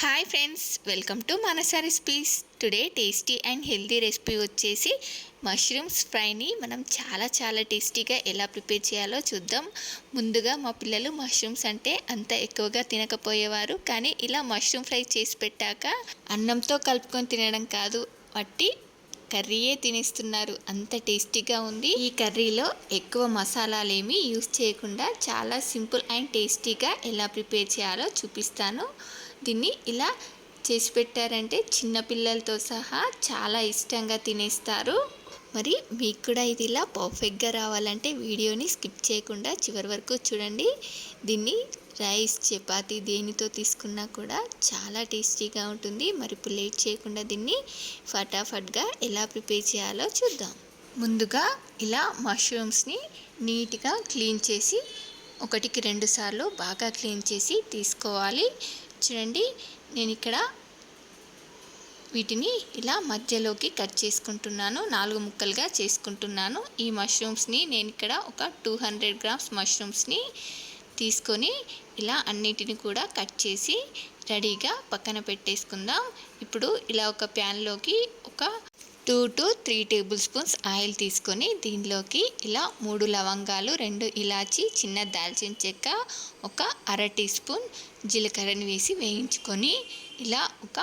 Hi friends, welcome to Manasa recipes. Today tasty and healthy recipe వచ్చేసి mushrooms ఫ్రైని మనం చాలా టేస్టీగా ఎలా ప్రిపేర్ చేయాలో చూద్దాం. ముందుగా మా పిల్లలు మష్రూమ్స్ అంటే అంత ఎక్కువగా తినకపోయేవారు, కానీ ఇలా మష్రూమ్ ఫ్రై చేసి పెట్టాక అన్నంతో కలుపుకొని తినడం కాదు, వట్టి కర్రీయే తినేస్తున్నారు. అంత టేస్టీగా ఉంది. ఈ కర్రీలో ఎక్కువ మసాలాలు ఏమీ యూస్ చేయకుండా చాలా సింపుల్ అండ్ టేస్టీగా ఎలా ప్రిపేర్ చేయాలో చూపిస్తాను. దీన్ని ఇలా చేసి పెట్టారంటే చిన్నపిల్లలతో సహా చాలా ఇష్టంగా తినేస్తారు. మరి మీకు కూడా ఇది ఇలా పర్ఫెక్ట్గా రావాలంటే వీడియోని స్కిప్ చేయకుండా చివరి వరకు చూడండి. దీన్ని రైస్, చపాతీ దేనితో తీసుకున్నా కూడా చాలా టేస్టీగా ఉంటుంది. మరి ఇప్పుడు లేట్ చేయకుండా దీన్ని ఫటాఫట్గా ఎలా ప్రిపేర్ చేయాలో చూద్దాం. ముందుగా ఇలా మష్రూమ్స్ని నీట్గా క్లీన్ చేసి 1కి 2 సార్లు బాగా క్లీన్ చేసి తీసుకోవాలి. చూడండి, నేను ఇక్కడ వీటిని ఇలా మధ్యలోకి కట్ చేసుకుంటున్నాను, 4 ముక్కలుగా చేసుకుంటున్నాను. ఈ మష్రూమ్స్ని నేను ఇక్కడ ఒక 200 గ్రామ్స్ మష్రూమ్స్ని తీసుకొని ఇలా అన్నిటిని కూడా కట్ చేసి రెడీగా పక్కన పెట్టేసుకుందాం. ఇప్పుడు ఇలా ఒక ప్యాన్లోకి ఒక 2 to 3 టేబుల్ స్పూన్స్ ఆయిల్ తీసుకొని దీనిలోకి ఇలా 3 లవంగాలు, 2 ఇలాచి, చిన్న దాల్చిన చెక్క, ఒక అర టీ స్పూన్ జీలకర్రని వేసి వేయించుకొని ఇలా ఒక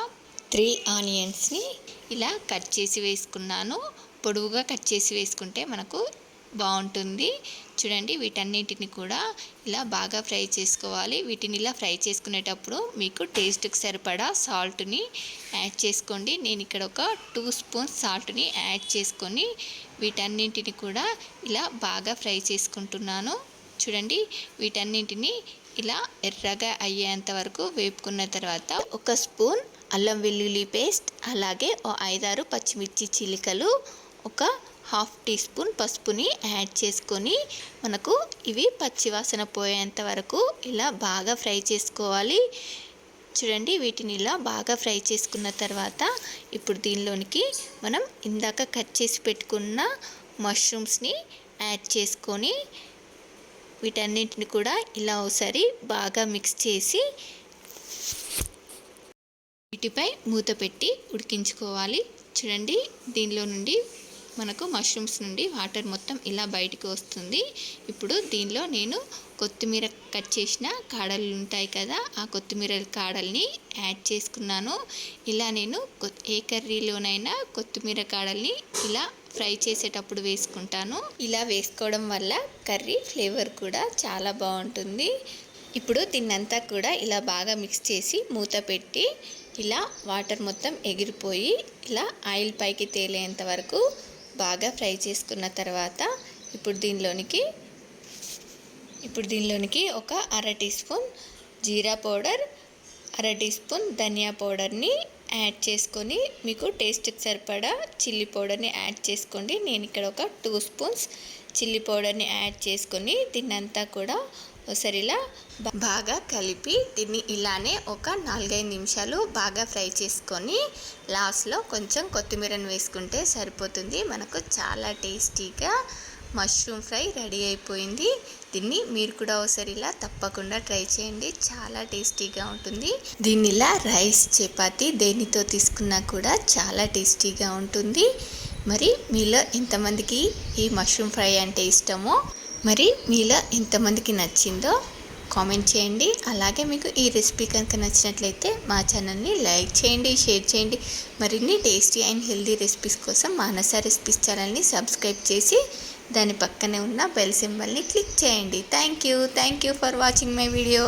3 ఆనియన్స్ని ఇలా కట్ చేసి వేసుకున్నాను. పొడవుగా కట్ చేసి వేసుకుంటే మనకు బాగుంటుంది. చూడండి, వీటన్నిటిని కూడా ఇలా బాగా ఫ్రై చేసుకోవాలి. వీటిని ఇలా ఫ్రై చేసుకునేటప్పుడు మీకు టేస్ట్కి సరిపడా సాల్ట్ని యాడ్ చేసుకోండి. నేను ఇక్కడ ఒక 2 స్పూన్స్ సాల్ట్ని యాడ్ చేసుకొని వీటన్నింటిని కూడా ఇలా బాగా ఫ్రై చేసుకుంటున్నాను. చూడండి, వీటన్నింటిని ఇలా ఎర్రగా అయ్యేంత వరకు వేపుకున్న తర్వాత ఒక స్పూన్ అల్లం వెల్లుల్లి పేస్ట్, అలాగే 5-6 పచ్చిమిర్చి చీలికలు, ఒక 1/2 టీ స్పూన్ పసుపుని యాడ్ చేసుకొని మనకు ఇవి పచ్చివాసన పోయేంత వరకు ఇలా బాగా ఫ్రై చేసుకోవాలి. చూడండి, వీటిని ఇలా బాగా ఫ్రై చేసుకున్న తర్వాత ఇప్పుడు దీనిలోనికి మనం ఇందాక కట్ చేసి పెట్టుకున్న మష్రూమ్స్ని యాడ్ చేసుకొని వీటన్నిటిని కూడా ఇలా ఒకసారి బాగా మిక్స్ చేసి వీటిపై మూత పెట్టి ఉడికించుకోవాలి. చూడండి, దీనిలో నుండి మనకు మష్రూమ్స్ నుండి వాటర్ మొత్తం ఇలా బయటకు వస్తుంది. ఇప్పుడు దీనిలో నేను కొత్తిమీర కట్ చేసిన కాడలు ఉంటాయి కదా, ఆ కొత్తిమీర కాడల్ని యాడ్ చేసుకున్నాను. ఇలా నేను ఏ కర్రీలోనైనా కొత్తిమీర కాడల్ని ఇలా ఫ్రై చేసేటప్పుడు వేసుకుంటాను. ఇలా వేసుకోవడం వల్ల కర్రీ ఫ్లేవర్ కూడా చాలా బాగుంటుంది. ఇప్పుడు దీన్నంతా కూడా ఇలా బాగా మిక్స్ చేసి మూత పెట్టి ఇలా వాటర్ మొత్తం ఎగిరిపోయి ఇలా ఆయిల్ పైకి తేలేంత వరకు బాగా ఫ్రై చేసుకున్న తర్వాత ఇప్పుడు దీనిలోనికి ఒక అర టీ స్పూన్ జీరా పౌడర్, అర టీ స్పూన్ ధనియా పౌడర్ని యాడ్ చేసుకొని మీకు టేస్ట్కి సరిపడా చిల్లీ పౌడర్ని యాడ్ చేసుకోండి. నేను ఇక్కడ ఒక 2 స్పూన్స్ చిల్లీ పౌడర్ని యాడ్ చేసుకొని దీన్నంతా కూడా ఒకసారి ఇలా బాగా కలిపి దీన్ని ఇలానే ఒక 4-5 నిమిషాలు బాగా ఫ్రై చేసుకొని లాస్ట్లో కొంచెం కొత్తిమీరను వేసుకుంటే సరిపోతుంది. మనకు చాలా టేస్టీగా మష్రూమ్ ఫ్రై రెడీ అయిపోయింది. దీన్ని మీరు కూడా ఒకసారి ఇలా తప్పకుండా ట్రై చేయండి, చాలా టేస్టీగా ఉంటుంది. దీన్ని ఇలా రైస్, చపాతీ దేనితో తీసుకున్నా కూడా చాలా టేస్టీగా ఉంటుంది. మరి మీలో ఎంతమందికి ఈ మష్రూమ్ ఫ్రై అంటే ఇష్టమో, మరి మీలో ఎంతమందికి నచ్చిందో కామెంట్ చేయండి. అలాగే మీకు ఈ రెసిపీ కనుక నచ్చినట్లయితే మా ఛానల్ని లైక్ చేయండి, షేర్ చేయండి. మరిన్ని టేస్టీ అండ్ హెల్దీ రెసిపీస్ కోసం మనసా రెసిపీస్ ఛానల్ని సబ్స్క్రైబ్ చేసి దాని పక్కనే ఉన్న బెల్ సింబల్ని క్లిక్ చేయండి. Thank you for watching my video.